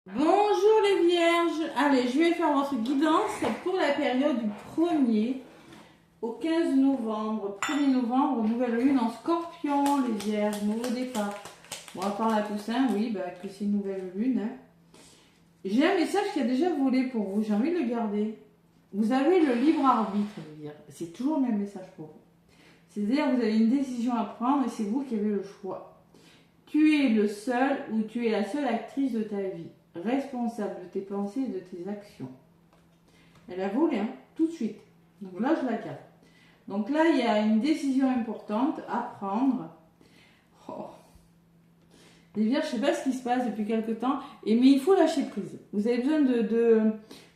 Bonjour les vierges, allez je vais faire votre guidance pour la période du 1er au 15 novembre. 1er novembre, nouvelle lune en scorpion, les vierges, nouveau départ. Bon, à part la Toussaint, oui, que c'est une nouvelle lune. Hein. J'ai un message qui a déjà volé pour vous, j'ai envie de le garder. Vous avez le libre arbitre, les vierges. C'est toujours le même message pour vous. C'est-à-dire que vous avez une décision à prendre et c'est vous qui avez le choix. Tu es le seul ou tu es la seule actrice de ta vie, responsable de tes pensées et de tes actions. Elle a volé, hein, tout de suite. Donc là, je la garde. Donc là, il y a une décision importante à prendre. Oh. Les vierges, je ne sais pas ce qui se passe depuis quelque temps, mais il faut lâcher prise. Vous avez besoin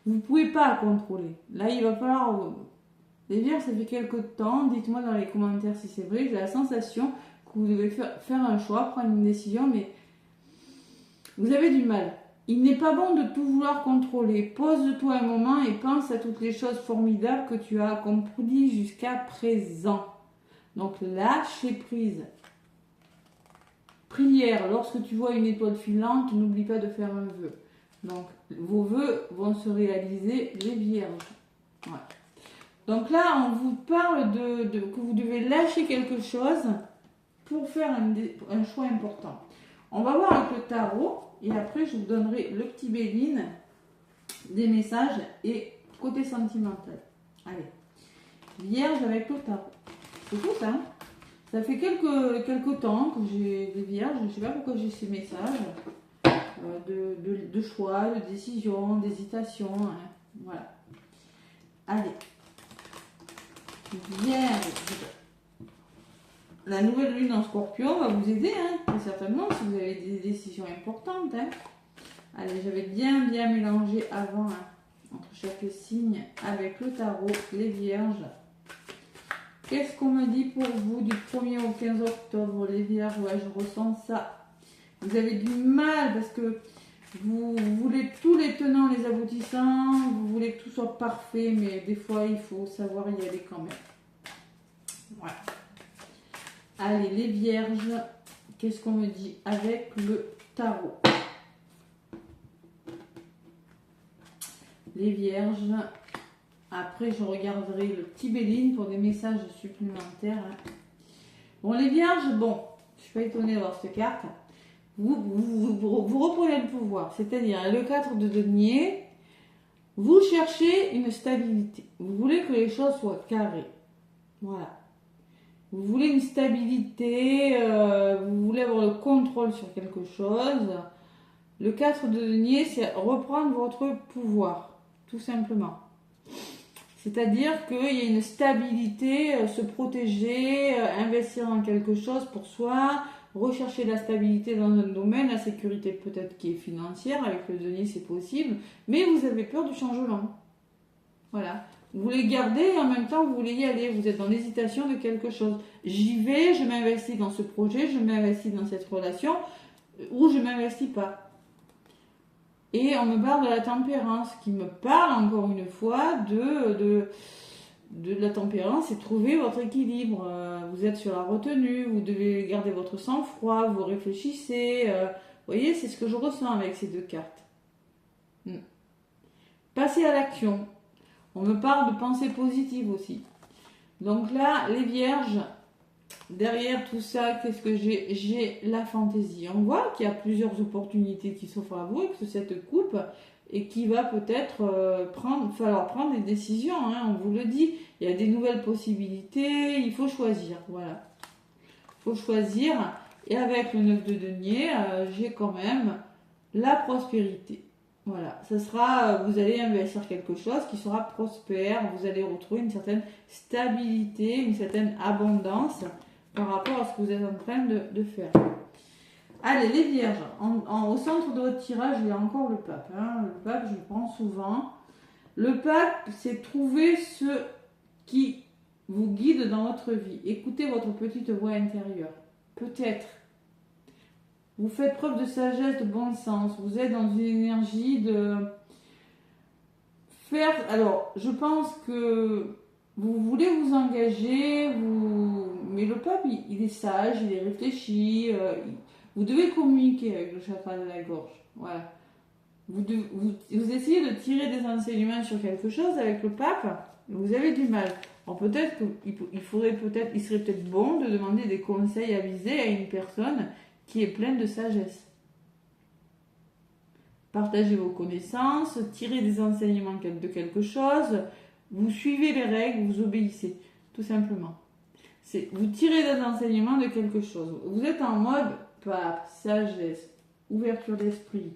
vous ne pouvez pas contrôler. Là, il va falloir... Les vierges, ça fait quelque temps. Dites-moi dans les commentaires si c'est vrai. J'ai la sensation que vous devez faire un choix, prendre une décision, mais vous avez du mal. Il n'est pas bon de tout vouloir contrôler. Pose-toi un moment et pense à toutes les choses formidables que tu as accomplies jusqu'à présent. Donc, lâchez prise. Prière, lorsque tu vois une étoile filante, n'oublie pas de faire un vœu. Donc, vos vœux vont se réaliser, les vierges. Ouais. Donc là, on vous parle que vous devez lâcher quelque chose pour faire un choix important. On va voir avec le tarot et après je vous donnerai le petit Béline, des messages et côté sentimental. Allez, Vierge avec le tarot. C'est tout ça. Ça fait quelques temps que j'ai des vierges. Je ne sais pas pourquoi j'ai ces messages de choix, de décision, d'hésitation. Hein. Voilà. Allez. Vierge. La nouvelle lune en scorpion va vous aider, hein, très certainement, si vous avez des décisions importantes. Hein. Allez, j'avais bien mélangé avant, hein, entre chaque signe, avec le tarot, les vierges. Qu'est-ce qu'on me dit pour vous du 1er au 15 octobre, les vierges? Ouais, je ressens ça. Vous avez du mal parce que vous voulez tous les tenants, les aboutissants, vous voulez que tout soit parfait, mais des fois, il faut savoir y aller quand même. Voilà. Allez, les vierges, qu'est-ce qu'on me dit avec le tarot? Les vierges, après je regarderai le petit Béline pour des messages supplémentaires. Bon, les vierges, bon, je suis pas étonnée de voir cette carte. Vous reprenez le pouvoir, c'est-à-dire le 4 de denier, vous cherchez une stabilité. Vous voulez que les choses soient carrées. Voilà. Vous voulez une stabilité, vous voulez avoir le contrôle sur quelque chose. Le 4 de denier, c'est reprendre votre pouvoir, tout simplement. C'est-à-dire qu'il y a une stabilité, se protéger, investir dans quelque chose pour soi, rechercher la stabilité dans un domaine, la sécurité peut-être qui est financière, avec le denier c'est possible, mais vous avez peur du changement. Voilà. Vous voulez garder et en même temps vous voulez y aller. Vous êtes dans l'hésitation de quelque chose. J'y vais, je m'investis dans ce projet, je m'investis dans cette relation ou je ne m'investis pas. Et on me parle de la tempérance qui me parle encore une fois de la tempérance et trouver votre équilibre. Vous êtes sur la retenue, vous devez garder votre sang-froid, vous réfléchissez. Vous voyez, c'est ce que je ressens avec ces deux cartes. Passez à l'action. On me parle de pensée positive aussi. Donc là, les vierges, derrière tout ça, qu'est-ce que j'ai? J'ai la fantaisie. On voit qu'il y a plusieurs opportunités qui s'offrent à vous et que cette coupe et qui va peut-être falloir prendre des décisions. Hein, on vous le dit, il y a des nouvelles possibilités, il faut choisir. Voilà. Il faut choisir. Et avec le 9 de denier, j'ai quand même la prospérité. Voilà, ça sera, vous allez investir quelque chose qui sera prospère, vous allez retrouver une certaine stabilité, une certaine abondance par rapport à ce que vous êtes en train de faire. Allez, les vierges, au centre de votre tirage, il y a encore le pape. Hein. Le pape, je le prends souvent. Le pape, c'est trouver ce qui vous guide dans votre vie. Écoutez votre petite voix intérieure. Peut-être. Vous faites preuve de sagesse, de bon sens. Vous êtes dans une énergie de faire... Alors, je pense que vous voulez vous engager, mais le pape, il est sage, il est réfléchi. Vous devez communiquer avec le chakra de la gorge. Voilà. Vous essayez de tirer des enseignements sur quelque chose avec le pape, vous avez du mal. Alors peut-être il serait peut-être bon de demander des conseils avisés à une personne qui est pleine de sagesse. Partagez vos connaissances, tirez des enseignements de quelque chose, vous suivez les règles, vous obéissez, tout simplement. Vous tirez des enseignements de quelque chose. Vous êtes en mode pape, sagesse, ouverture d'esprit.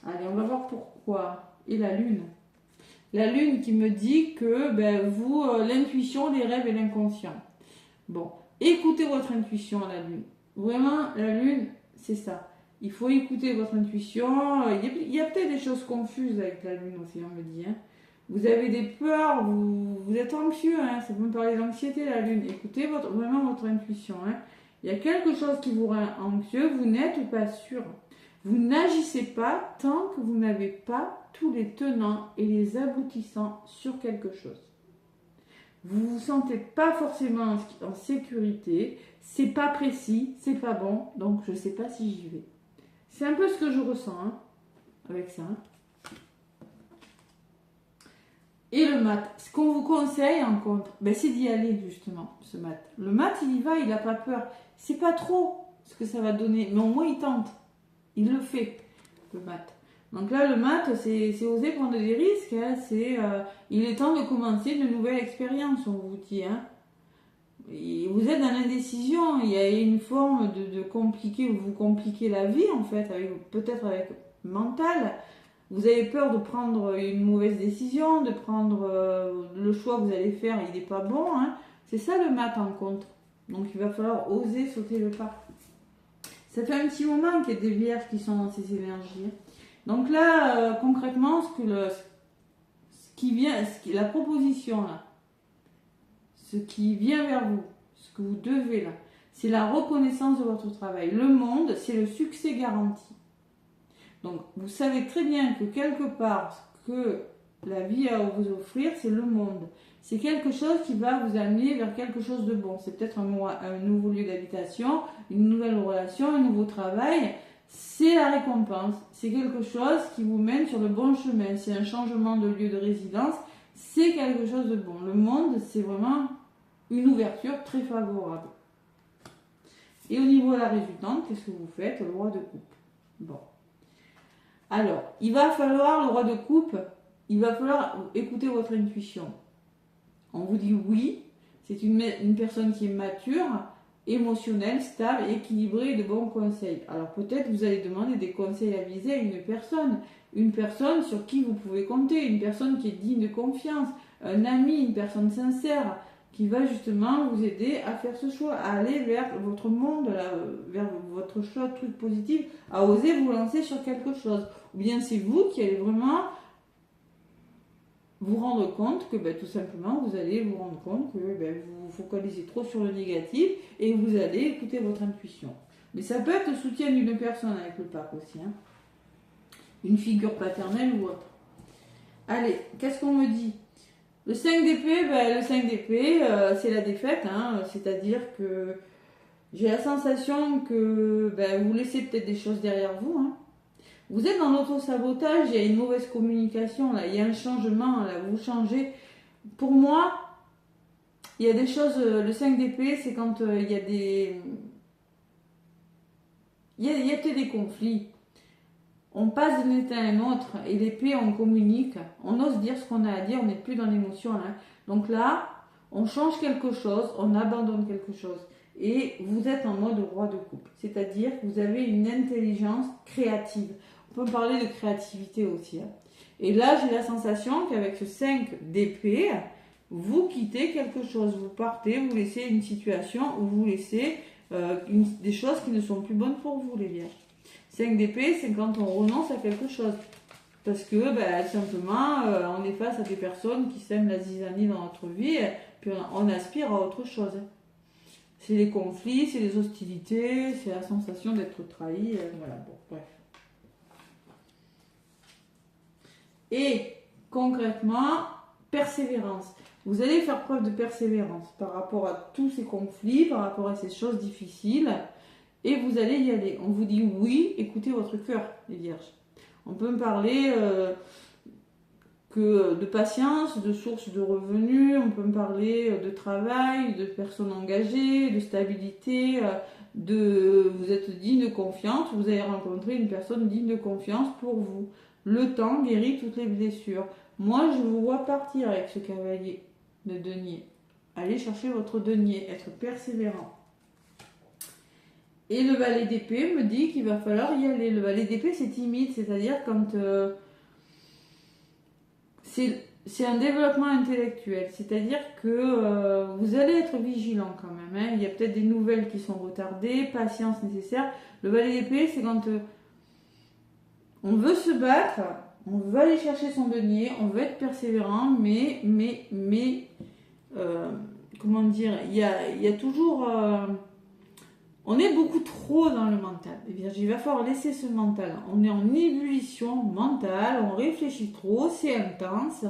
Allez, on va voir pourquoi. Et la lune. La lune qui me dit que l'intuition, les rêves et l'inconscient. Bon, écoutez votre intuition, la lune. Vraiment, la lune, c'est ça. Il faut écouter votre intuition. Il y a peut-être des choses confuses avec la lune aussi, on me dit. Hein. Vous avez des peurs, vous êtes anxieux. Hein. Ça peut me parler d'anxiété, la lune. Écoutez vraiment votre intuition. Hein. Il y a quelque chose qui vous rend anxieux, vous n'êtes pas sûr. Vous n'agissez pas tant que vous n'avez pas tous les tenants et les aboutissants sur quelque chose. Vous ne vous sentez pas forcément en sécurité, c'est pas précis, c'est pas bon, donc je ne sais pas si j'y vais. C'est un peu ce que je ressens avec ça. Et le maths, ce qu'on vous conseille en contre, c'est d'y aller justement, ce maths. Le maths, il y va, il n'a pas peur. C'est pas trop ce que ça va donner, mais au moins il tente. Il le fait, le maths. Donc là, le maths, c'est oser prendre des risques. Hein. Il est temps de commencer une nouvelle expérience, on vous dit. Hein. Et vous êtes dans l'indécision. Il y a une forme de compliquer, où vous compliquez la vie, en fait, peut-être avec mental. Vous avez peur de prendre une mauvaise décision, de prendre le choix que vous allez faire, il n'est pas bon. Hein. C'est ça le maths en contre. Donc il va falloir oser sauter le pas. Ça fait un petit moment qu'il y a des vierges qui sont dans ces énergies. Donc là, concrètement, la proposition là, ce qui vient vers vous, ce que vous devez là, c'est la reconnaissance de votre travail. Le monde, c'est le succès garanti. Donc vous savez très bien que quelque part, ce que la vie a à vous offrir, c'est le monde. C'est quelque chose qui va vous amener vers quelque chose de bon. C'est peut-être un nouveau lieu d'habitation, une nouvelle relation, un nouveau travail. C'est la récompense. C'est quelque chose qui vous mène sur le bon chemin. C'est un changement de lieu de résidence. C'est quelque chose de bon. Le monde, c'est vraiment une ouverture très favorable. Et au niveau de la résultante, qu'est-ce que vous faites? Le roi de coupe. Bon. Alors, il va falloir, le roi de coupe, il va falloir écouter votre intuition. On vous dit oui, c'est une personne qui est mature, émotionnelle, stable, équilibrée, de bons conseils. Alors peut-être vous allez demander des conseils avisés à une personne sur qui vous pouvez compter, une personne qui est digne de confiance, un ami, une personne sincère, qui va justement vous aider à faire ce choix, à aller vers votre monde, vers votre choix de trucs positifs, à oser vous lancer sur quelque chose. Ou bien c'est vous qui allez vraiment vous rendre compte que tout simplement vous allez vous rendre compte que vous vous focalisez trop sur le négatif et vous allez écouter votre intuition. Mais ça peut être le soutien d'une personne avec le pape aussi, hein. Une figure paternelle ou autre. Allez, qu'est-ce qu'on me dit? Le 5 d'épée, c'est la défaite, hein. C'est-à-dire que j'ai la sensation que vous laissez peut-être des choses derrière vous, hein. Vous êtes dans l'auto-sabotage, il y a une mauvaise communication, là, il y a un changement, là, vous changez. Pour moi, il y a des choses, le 5 d'épée, c'est quand il y a des... Il y a peut-être des conflits. On passe d'un état à un autre, et l'épée, on communique, on ose dire ce qu'on a à dire, on n'est plus dans l'émotion, là. Donc là, on change quelque chose, on abandonne quelque chose. Et vous êtes en mode roi de coupe, c'est-à-dire que vous avez une intelligence créative. On peut parler de créativité aussi. Hein. Et là, j'ai la sensation qu'avec ce 5 d'épée, vous quittez quelque chose. Vous partez, vous laissez une situation où vous laissez des choses qui ne sont plus bonnes pour vous, les vierges. 5 d'épée, c'est quand on renonce à quelque chose. Parce que, simplement, on est face à des personnes qui sèment la zizanie dans notre vie, puis on aspire à autre chose. C'est les conflits, c'est les hostilités, c'est la sensation d'être trahi, voilà, bon, bref. Et concrètement, persévérance. Vous allez faire preuve de persévérance par rapport à tous ces conflits, par rapport à ces choses difficiles, et vous allez y aller. On vous dit oui, écoutez votre cœur, les vierges. On peut me parler de patience, de sources de revenus, on peut me parler de travail, de personnes engagées, de stabilité, vous êtes digne de confiance, vous allez rencontrer une personne digne de confiance pour vous. Le temps guérit toutes les blessures. Moi, je vous vois partir avec ce cavalier de denier. Allez chercher votre denier, être persévérant. Et le valet d'épée me dit qu'il va falloir y aller. Le valet d'épée, c'est timide, c'est-à-dire quand c'est un développement intellectuel. C'est-à-dire que vous allez être vigilant quand même. Hein. Il y a peut-être des nouvelles qui sont retardées, patience nécessaire. Le valet d'épée, c'est quand on veut se battre, on veut aller chercher son denier, on veut être persévérant, mais comment dire, il y a toujours... on est beaucoup trop dans le mental. Il va falloir laisser ce mental. On est en ébullition mentale, on réfléchit trop, c'est intense.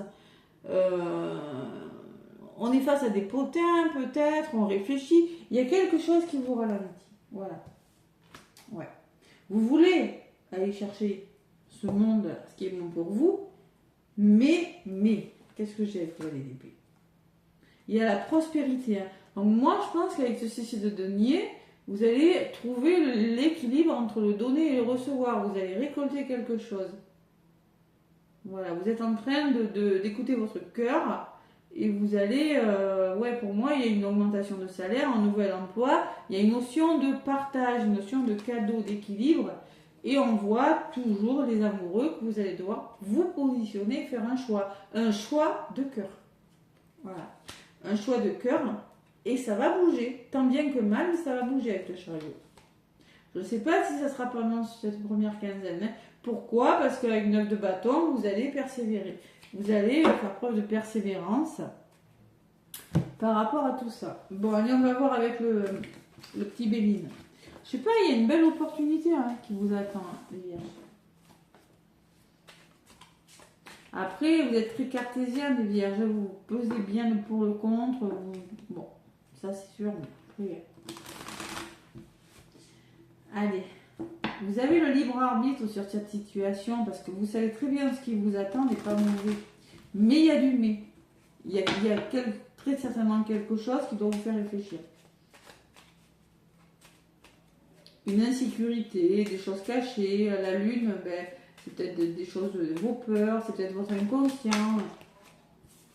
On est face à des potins peut-être, on réfléchit. Il y a quelque chose qui vous ralentit. Voilà. Ouais. Vous voulez aller chercher ce monde, ce qui est bon pour vous, mais, qu'est-ce que j'ai avec les débits? Il y a la prospérité. Hein. Donc moi, je pense qu'avec ce ceci de denier, vous allez trouver l'équilibre entre le donner et le recevoir. Vous allez récolter quelque chose. Voilà, vous êtes en train d'écouter votre cœur et vous allez... pour moi, il y a une augmentation de salaire, un nouvel emploi. Il y a une notion de partage, une notion de cadeau, d'équilibre. Et on voit toujours les amoureux que vous allez devoir vous positionner, faire un choix. Un choix de cœur. Voilà. Un choix de cœur. Et ça va bouger. Tant bien que mal, mais ça va bouger avec le chariot. Je ne sais pas si ça sera pendant cette première quinzaine. Hein. Pourquoi? Parce qu'avec 9 de bâton, vous allez persévérer. Vous allez faire preuve de persévérance par rapport à tout ça. Bon, allez, on va voir avec le petit Béline. Je sais pas, il y a une belle opportunité qui vous attend, les vierges. Après, vous êtes très cartésien, les vierges. Vous pesez bien le pour le contre. Bon, ça c'est sûr. Mais après... Allez. Vous avez le libre arbitre sur cette situation parce que vous savez très bien ce qui vous attend n'est pas mauvais. Mais il y a du mais. Il y a très certainement quelque chose qui doit vous faire réfléchir. Une insécurité, des choses cachées, la lune, c'est peut-être des choses de vos peurs, c'est peut-être votre inconscient.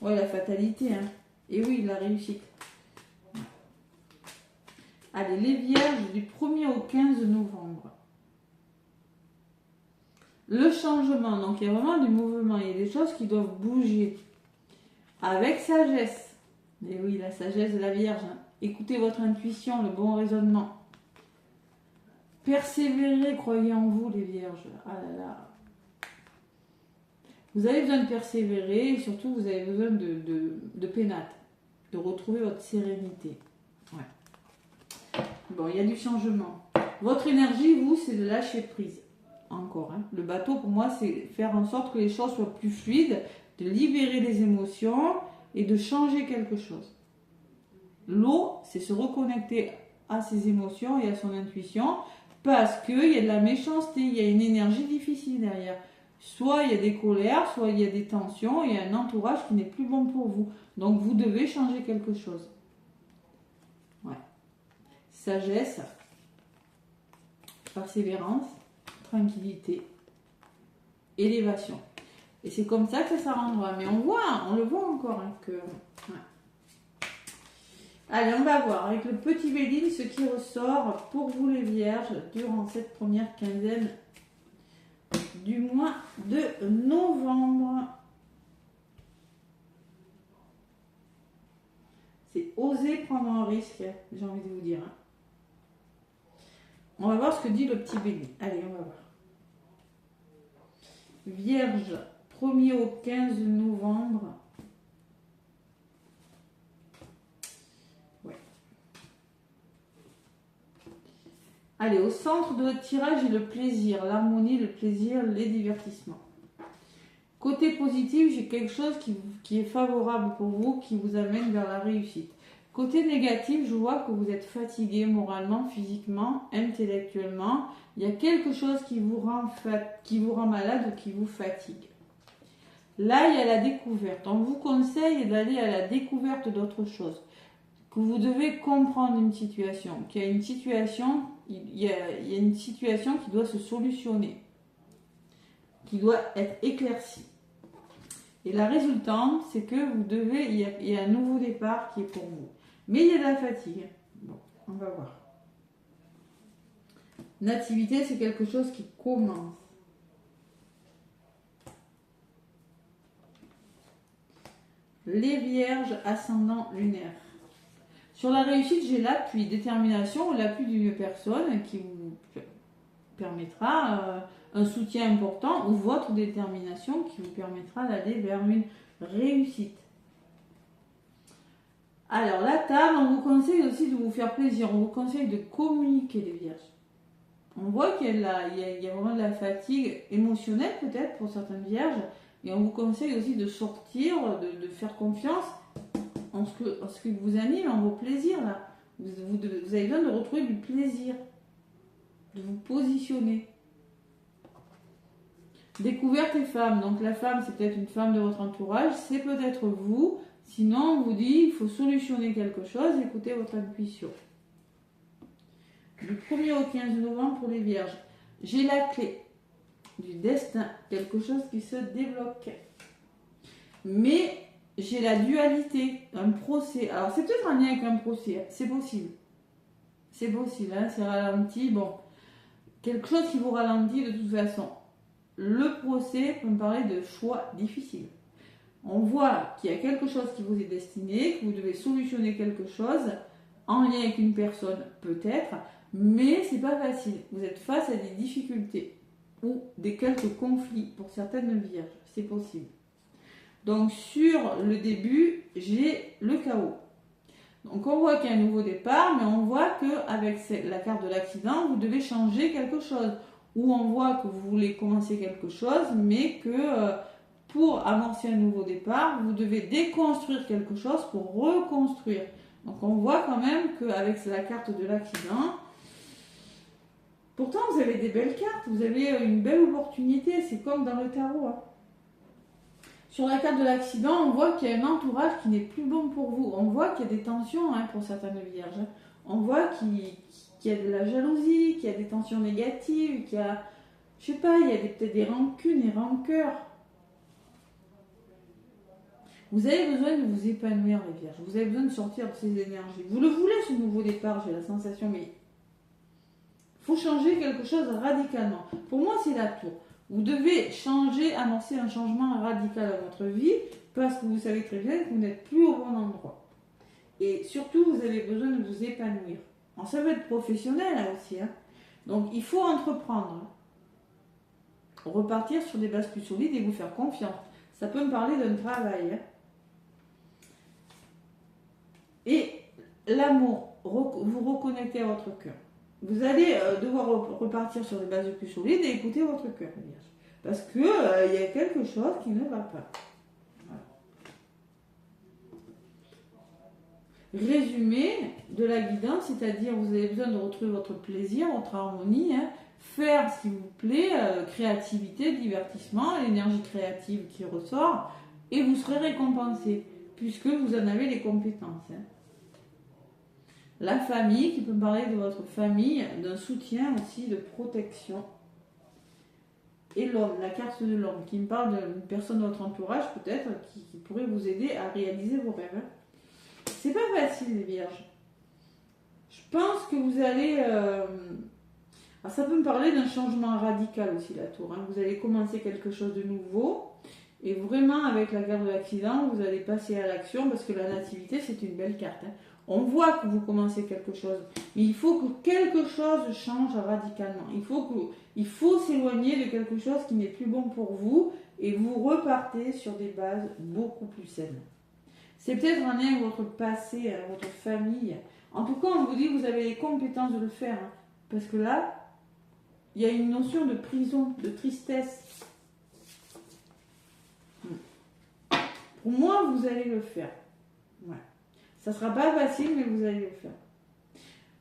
Ouais, la fatalité. Hein. Et oui, la réussite. Allez, les vierges du 1er au 15 novembre. Le changement, donc il y a vraiment du mouvement, il y a des choses qui doivent bouger. Avec sagesse. Et oui, la sagesse de la Vierge. Hein. Écoutez votre intuition, le bon raisonnement. Persévérez, croyez en vous les Vierges. Ah là là. Vous avez besoin de persévérer et surtout vous avez besoin de pénate, de retrouver votre sérénité. Ouais. Bon, il y a du changement. Votre énergie, vous, c'est de lâcher prise. Encore, hein. Le bateau pour moi c'est faire en sorte que les choses soient plus fluides, de libérer les émotions et de changer quelque chose. L'eau c'est se reconnecter à ses émotions et à son intuition parce qu'il y a de la méchanceté, il y a une énergie difficile derrière. Soit il y a des colères, soit il y a des tensions, il y a un entourage qui n'est plus bon pour vous. Donc vous devez changer quelque chose. Ouais. Sagesse, persévérance, tranquillité, élévation. Et c'est comme ça que ça rendra. Mais on le voit encore. Hein, que... ouais. Allez, on va voir avec le petit Béline ce qui ressort pour vous les vierges durant cette première quinzaine du mois de novembre. C'est oser prendre un risque, j'ai envie de vous dire. Hein. On va voir ce que dit le petit Béline. Allez, on va voir. Vierge, 1er au 15 novembre. Ouais. Allez, au centre de votre tirage est le plaisir, l'harmonie, le plaisir, les divertissements. Côté positif, j'ai quelque chose qui est favorable pour vous, qui vous amène vers la réussite. Côté négatif, je vois que vous êtes fatigué moralement, physiquement, intellectuellement. Il y a quelque chose qui vous rend malade ou qui vous fatigue. Là, il y a la découverte. On vous conseille d'aller à la découverte d'autre chose. Que vous devez comprendre une situation. Qu'il y a une situation, il y a une situation qui doit se solutionner. Qui doit être éclaircie. Et la résultante, c'est que il y a un nouveau départ qui est pour vous. Mais il y a de la fatigue. Bon, on va voir. Nativité, c'est quelque chose qui commence. Les vierges, ascendant lunaire. Sur la réussite, j'ai l'appui, détermination, l'appui d'une personne qui vous permettra un soutien important ou votre détermination qui vous permettra d'aller vers une réussite. Alors, la table, on vous conseille aussi de vous faire plaisir. On vous conseille de communiquer, les vierges. On voit qu'il y a vraiment de la fatigue émotionnelle, peut-être, pour certaines vierges. Et on vous conseille aussi de sortir, de faire confiance en ce que vous anime, en vos plaisirs, là. Vous avez besoin de retrouver du plaisir. De vous positionner. Découverte et femme. Donc, la femme, c'est peut-être une femme de votre entourage. C'est peut-être vous. Sinon, on vous dit, il faut solutionner quelque chose, écoutez votre intuition. Du 1er au 15 novembre pour les vierges, j'ai la clé du destin, quelque chose qui se débloque. Mais j'ai la dualité, un procès. Alors, c'est peut-être un lien avec un procès, c'est possible. C'est possible, hein, c'est ralenti. Bon, quelque chose qui vous ralentit de toute façon. Le procès peut me parler de choix difficiles. On voit qu'il y a quelque chose qui vous est destiné, que vous devez solutionner quelque chose en lien avec une personne peut-être, mais c'est pas facile. Vous êtes face à des difficultés ou quelques conflits pour certaines vierges, c'est possible. Donc sur le début, j'ai le chaos. Donc on voit qu'il y a un nouveau départ, mais on voit qu'avec la carte de l'accident, vous devez changer quelque chose. Ou on voit que vous voulez commencer quelque chose, mais que pour amorcer un nouveau départ, vous devez déconstruire quelque chose pour reconstruire. Donc on voit quand même qu'avec la carte de l'accident, pourtant vous avez des belles cartes, vous avez une belle opportunité, c'est comme dans le tarot. Hein. Sur la carte de l'accident, on voit qu'il y a un entourage qui n'est plus bon pour vous. On voit qu'il y a des tensions pour certaines vierges. Hein. On voit qu'il y a de la jalousie, qu'il y a des tensions négatives, qu'il y a, je sais pas, il y a peut-être des rancunes et rancœurs. Vous avez besoin de vous épanouir, les vierges. Vous avez besoin de sortir de ces énergies. Vous le voulez, ce nouveau départ, j'ai la sensation, mais il faut changer quelque chose radicalement. Pour moi, c'est la tour. Vous devez changer, amorcer un changement radical dans votre vie parce que vous savez très bien que vous n'êtes plus au bon endroit. Et surtout, vous avez besoin de vous épanouir. Alors, ça peut être professionnel là aussi. Hein. Donc, il faut entreprendre. Repartir sur des bases plus solides et vous faire confiance. Ça peut me parler d'un travail. Hein. Et l'amour, vous reconnectez à votre cœur. Vous allez devoir repartir sur des bases plus solides et écouter votre cœur. Parce qu'il y a quelque chose qui ne va pas. Voilà. Résumé de la guidance, c'est-à-dire vous avez besoin de retrouver votre plaisir, votre harmonie, faire ce qui vous plaît, créativité, divertissement, l'énergie créative qui ressort, et vous serez récompensé, puisque vous en avez les compétences. La famille, qui peut me parler de votre famille, d'un soutien aussi, de protection. Et l'homme, la carte de l'homme, qui me parle d'une personne de votre entourage, peut-être, qui pourrait vous aider à réaliser vos rêves. C'est pas facile, les vierges. Je pense que vous allez... Alors ça peut me parler d'un changement radical aussi, la tour. Hein. Vous allez commencer quelque chose de nouveau. Et vraiment, avec la carte de l'accident, vous allez passer à l'action, parce que la nativité, c'est une belle carte. Hein. On voit que vous commencez quelque chose, mais il faut que quelque chose change radicalement. Il faut s'éloigner de quelque chose qui n'est plus bon pour vous et vous repartez sur des bases beaucoup plus saines. C'est peut-être un lien avec votre passé, avec votre famille. En tout cas, on vous dit que vous avez les compétences de le faire. Hein, parce que là, il y a une notion de prison, de tristesse. Pour moi, vous allez le faire. Ouais. Ça sera pas facile, mais vous allez le faire.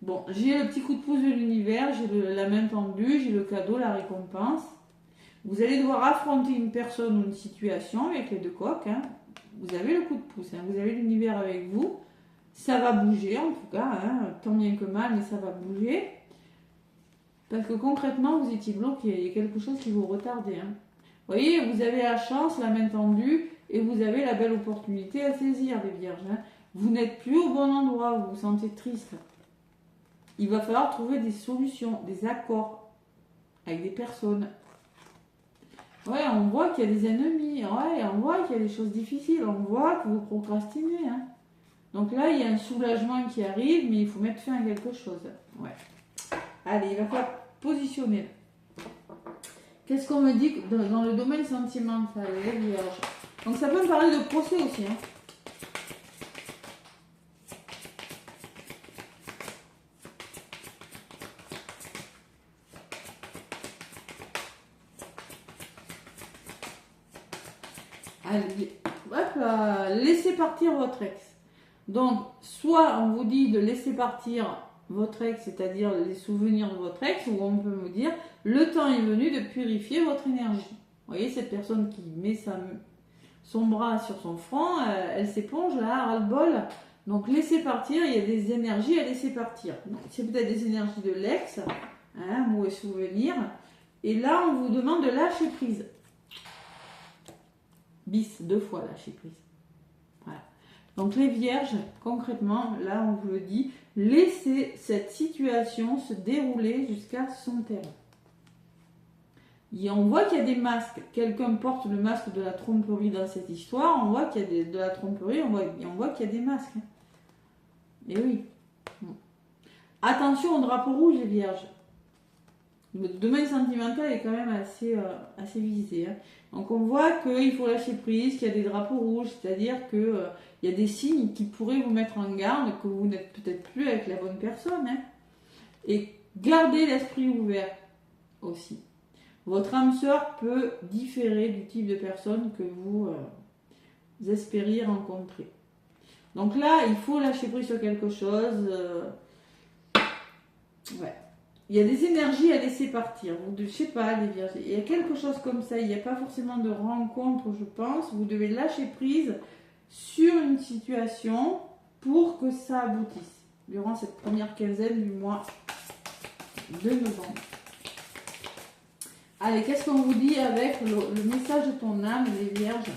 Bon, j'ai le petit coup de pouce de l'univers, j'ai la main tendue, j'ai le cadeau, la récompense. Vous allez devoir affronter une personne ou une situation avec les deux coques. Hein. Vous avez le coup de pouce, hein. Vous avez l'univers avec vous. Ça va bouger en tout cas, hein. Tant bien que mal, mais ça va bouger. Parce que concrètement, vous étiez bloqué, il y a quelque chose qui vous retardait. Hein. Vous voyez, vous avez la chance, la main tendue, et vous avez la belle opportunité à saisir, les vierges. Hein. Vous n'êtes plus au bon endroit, vous vous sentez triste. Il va falloir trouver des solutions, des accords avec des personnes. Ouais, on voit qu'il y a des ennemis, ouais, on voit qu'il y a des choses difficiles, on voit que vous procrastinez. Hein. Donc là, il y a un soulagement qui arrive, mais il faut mettre fin à quelque chose. Ouais. Allez, il va falloir positionner. Qu'est-ce qu'on me dit dans le domaine sentimental, les vierges? Donc ça peut me parler de procès aussi. Hein. Allez, hop là, laissez partir votre ex. Donc, soit on vous dit de laisser partir votre ex, c'est-à-dire les souvenirs de votre ex, ou on peut me dire, le temps est venu de purifier votre énergie. Vous voyez, cette personne qui met son bras sur son front, elle s'éponge là, ras-le-bol. Donc, laissez partir, il y a des énergies à laisser partir. C'est peut-être des énergies de l'ex, hein, mauvais souvenir. Et là, on vous demande de lâcher prise. Bis, 2 fois lâcher prise. Voilà. Donc les vierges, concrètement, là on vous le dit, laissez cette situation se dérouler jusqu'à son terme. Et on voit qu'il y a des masques. Quelqu'un porte le masque de la tromperie dans cette histoire. On voit qu'il y a de la tromperie, on voit qu'il y a des masques. Et oui. Attention au drapeau rouge, les vierges. Le domaine sentimental est quand même assez visé. Hein. Donc on voit qu'il faut lâcher prise, qu'il y a des drapeaux rouges, c'est-à-dire qu'il y a des signes qui pourraient vous mettre en garde, que vous n'êtes peut-être plus avec la bonne personne. Hein. Et gardez l'esprit ouvert aussi. Votre âme sœur peut différer du type de personne que vous espériez rencontrer. Donc là, il faut lâcher prise sur quelque chose. Ouais. Il y a des énergies à laisser partir. Je ne sais pas, les vierges. Il y a quelque chose comme ça. Il n'y a pas forcément de rencontre, je pense. Vous devez lâcher prise sur une situation pour que ça aboutisse durant cette première quinzaine du mois de novembre. Allez, qu'est-ce qu'on vous dit avec le message de ton âme, les vierges?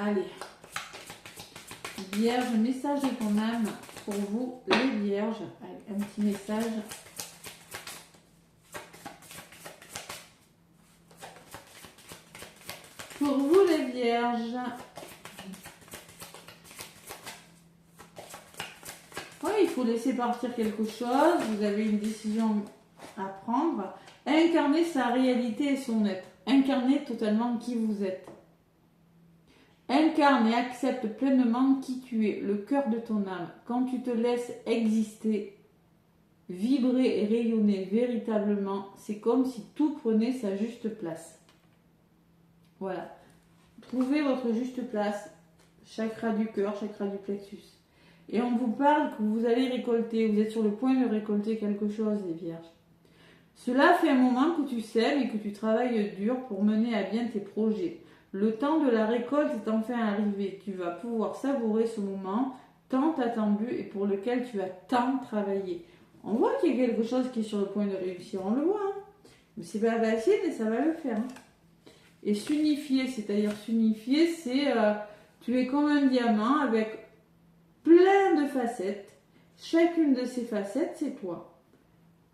Allez, vierge, message de ton âme pour vous, les vierges. Allez, un petit message. Pour vous, les vierges. Oui, il faut laisser partir quelque chose. Vous avez une décision à prendre. Incarner sa réalité et son être. Incarner totalement qui vous êtes. Incarne et accepte pleinement qui tu es, le cœur de ton âme. Quand tu te laisses exister, vibrer et rayonner véritablement, c'est comme si tout prenait sa juste place. Voilà. Trouvez votre juste place, chakra du cœur, chakra du plexus. Et on vous parle que vous allez récolter, vous êtes sur le point de récolter quelque chose, les vierges. Cela fait un moment que tu sèmes et que tu travailles dur pour mener à bien tes projets. Le temps de la récolte est enfin arrivé. Tu vas pouvoir savourer ce moment tant attendu et pour lequel tu as tant travaillé. On voit qu'il y a quelque chose qui est sur le point de réussir, on le voit. Hein. Mais c'est pas facile, mais ça va le faire. Hein. Et s'unifier, c'est-à-dire s'unifier, c'est tu es comme un diamant avec plein de facettes. Chacune de ces facettes, c'est toi.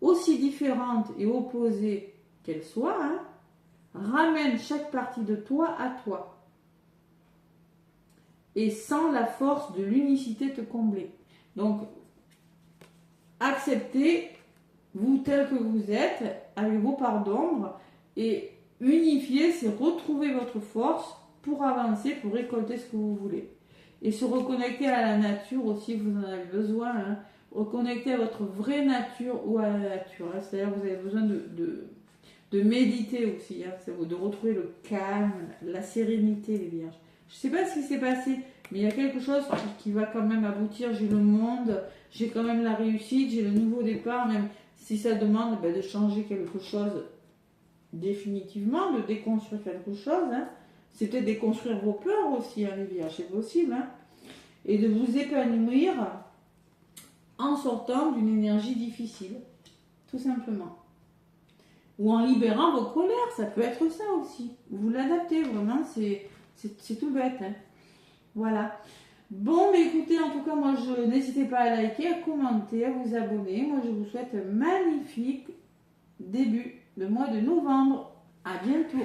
Aussi différentes et opposées qu'elles soient, hein, ramène chaque partie de toi à toi. Et sans la force de l'unicité te combler. Donc, acceptez vous tel que vous êtes, avec vos parts d'ombre, et unifier, c'est retrouver votre force pour avancer, pour récolter ce que vous voulez. Et se reconnecter à la nature aussi, vous en avez besoin. Hein. reconnecter à votre vraie nature ou à la nature. Hein. C'est-à-dire que vous avez besoin de méditer aussi, hein. De retrouver le calme, la sérénité, les vierges. Je ne sais pas ce qui s'est passé, mais il y a quelque chose qui va quand même aboutir. J'ai le monde, j'ai quand même la réussite, j'ai le nouveau départ, même si ça demande de changer quelque chose définitivement, de déconstruire quelque chose. Hein. C'est peut-être déconstruire vos peurs aussi, hein, les vierges, c'est possible. Hein. Et de vous épanouir en sortant d'une énergie difficile, tout simplement. Ou en libérant vos colères, ça peut être ça aussi. Vous l'adaptez, vraiment, c'est tout bête. Hein. Voilà. Bon, mais écoutez, en tout cas, moi, n'hésitez pas à liker, à commenter, à vous abonner. Moi, je vous souhaite un magnifique début de mois de novembre. À bientôt.